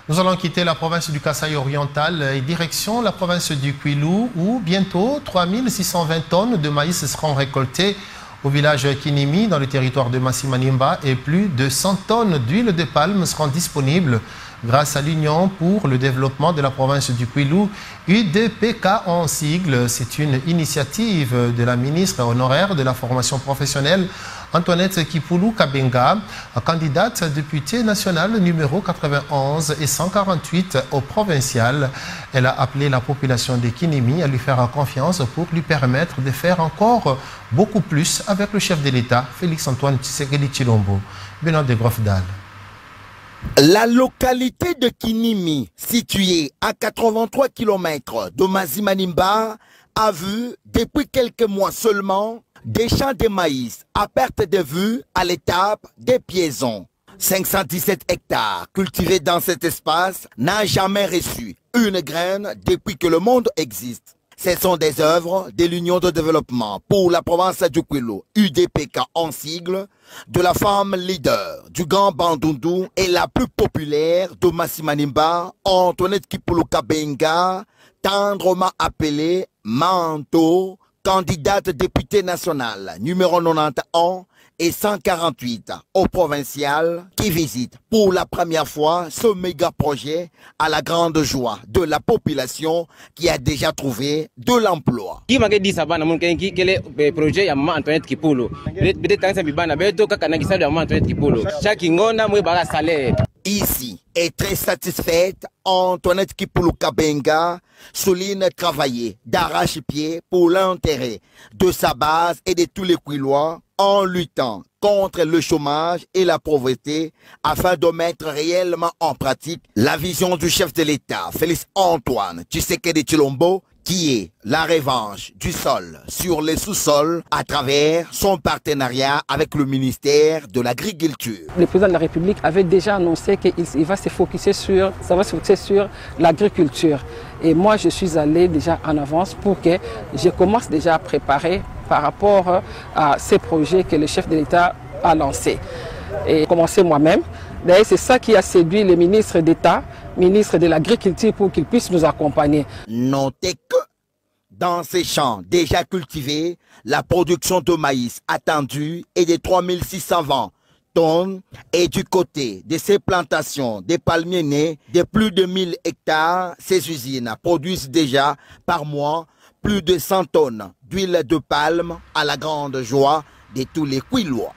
Nous allons quitter la province du Kasaï oriental et direction la province du Kwilu où bientôt 3620 tonnes de maïs seront récoltées au village Kinimi dans le territoire de Masimanimba et plus de 100 tonnes d'huile de palme seront disponibles grâce à l'Union pour le développement de la province du Kwilu, UDPK en sigle. C'est une initiative de la ministre honoraire de la formation professionnelle Antoinette Kipulu Kabenga, candidate députée nationale numéro 91 et 148 au provincial. Elle a appelé la population de Kinimi à lui faire confiance pour lui permettre de faire encore beaucoup plus avec le chef de l'État, Félix-Antoine Tshisekedi Tshilombo. Benoît de Grofdal. La localité de Kinimi, située à 83 km de Masimanimba, a vu, depuis quelques mois seulement, des champs de maïs à perte de vue à l'étape des piaisons. 517 hectares cultivés dans cet espace n'ont jamais reçu une graine depuis que le monde existe. Ce sont des œuvres de l'Union de développement pour la province du Kwilu, UDPK en sigle, de la femme leader du Grand Bandundu et la plus populaire de Masimanimba, Antoinette Kipulu Kabenga, tendrement appelée Manto, candidate députée nationale numéro 91 et 148 au provincial, qui visite pour la première fois ce méga projet à la grande joie de la population qui a déjà trouvé de l'emploi. Ici, est très satisfaite, Antoinette Kipulu Kabenga souligne travailler d'arrache-pied pour l'intérêt de sa base et de tous les Kwilois en luttant contre le chômage et la pauvreté afin de mettre réellement en pratique la vision du chef de l'État, Félix-Antoine Tshisekedi Tshilombo, qui est la revanche du sol sur les sous-sols à travers son partenariat avec le ministère de l'Agriculture. Le président de la République avait déjà annoncé qu'il va se focuser sur l'agriculture. Et moi, je suis allé déjà en avance pour que je commence déjà à préparer par rapport à ces projets que le chef de l'État a lancés. Et commencer moi-même. D'ailleurs, c'est ça qui a séduit le ministre d'État, ministre de l'Agriculture, pour qu'il puisse nous accompagner. Notez que dans ces champs déjà cultivés, la production de maïs attendue est de 3620 tonnes et du côté de ces plantations des palmiers nés de plus de 1000 hectares, ces usines produisent déjà par mois plus de 100 tonnes d'huile de palme à la grande joie de tous les Kwilois.